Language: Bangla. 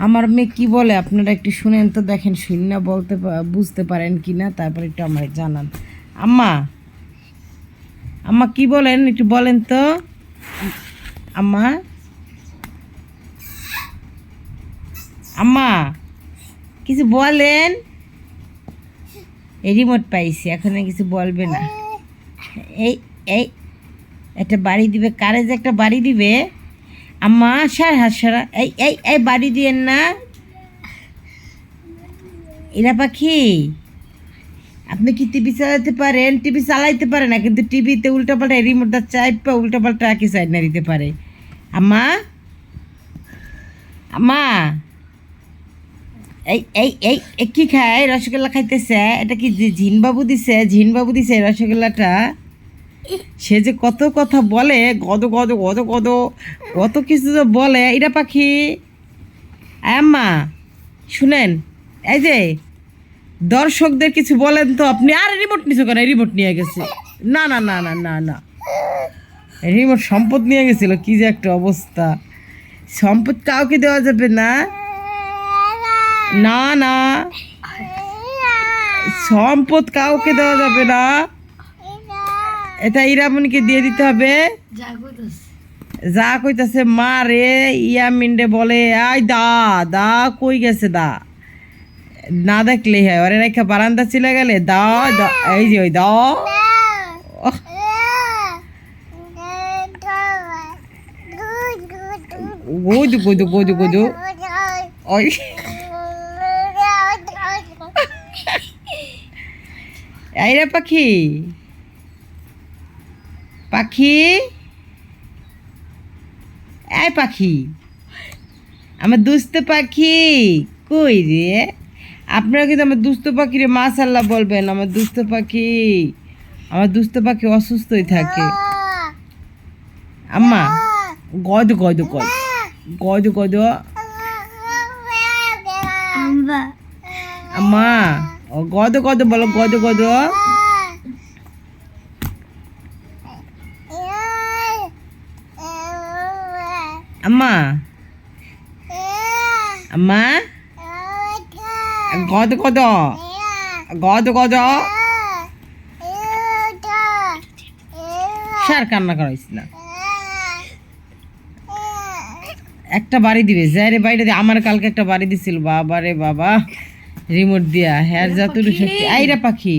আমার মেয়ে কি বলে আপনারা একটু শুনেন তো, দেখেন শূন্য বলতে বুঝতে পারেন কি না, তারপর একটু আমায় জানান। আম্মা, আম্মা কি বলেন একটু বলেন তো। আম্মা, আম্মা কিছু বলেন। এই রিমোট পাইছি, এখন আর কিছু বলবে না। এই এই একটা বাড়ি দিবে, কারে যে একটা বাড়ি দিবে। আম্মা সার হাত সারা, এই এই এই বাড়ি দিয়েন না। এরা পাখি, আপনি কি টিভি চালাতে পারেন? টিভি চালাইতে পারে না, কিন্তু টিভিতে উল্টাপাল্টা রিমোটটা চাইপা উল্টাপাল্টা কি সাইড না দিতে পারে। আম্মা, আম্মা এই এই এই এ কি খায়? রসগোল্লা খাইতেছে। এটা কি ঝিনবাবু দিছে? ঝিনবাবু দিছে এই রসগোল্লাটা। সে যে কত কথা বলে, গদ গদ গদ গদ কত কিছু যে বলে। এটা পাখি, আম্মা শুনেন, এই যে দর্শকদের কিছু বলেন তো আপনি। আর রিমোট নিছো কেন? রিমোট নিয়ে গেছে। না না না না না না, রিমোট সম্পদ নিয়ে গেছিল। কি যে একটা অবস্থা, সম্পদ কাউকে দেওয়া যাবে না। না না, সম্পদ কাউকে দেওয়া যাবে না, এটা ইরামনিকে দিয়ে দিতে হবে। যা কইতাছে মা রে, ইয়ামিনরে বলে আই দা দা কই গেছে দা, না দেখলে হয় ওরে রেখা বারান্দা চলে গেলে দা দা, এই যে ওই দা। গোদু গোদু গোদু গোদু ওই এইরা পাখি, পাখি এই পাখি, আমার দুস্থ পাখি কই রে? আপনারা কিন্তু আমার দুস্থ পাখিরে মাশাআল্লাহ বলবেন। আমার দুস্থ পাখি, আমার দুস্থ পাখি অসুস্থই থাকে। আম্মা গদ গদ গদ গদ গদ। আম্মা ও গদ গদ বলো, গদ গদ। আম্মা, আম্মা গদ গদ গদ গদ। সার কান্না করাইস না। একটা বাড়ি দিবে যারে বাড়িটা দিয়ে। আমার কালকে একটা বাড়ি দিছিল, বাবা রে বাবা, রিমোট দিয়া। হ্যার যা তুই সত্যি। আইরা পাখি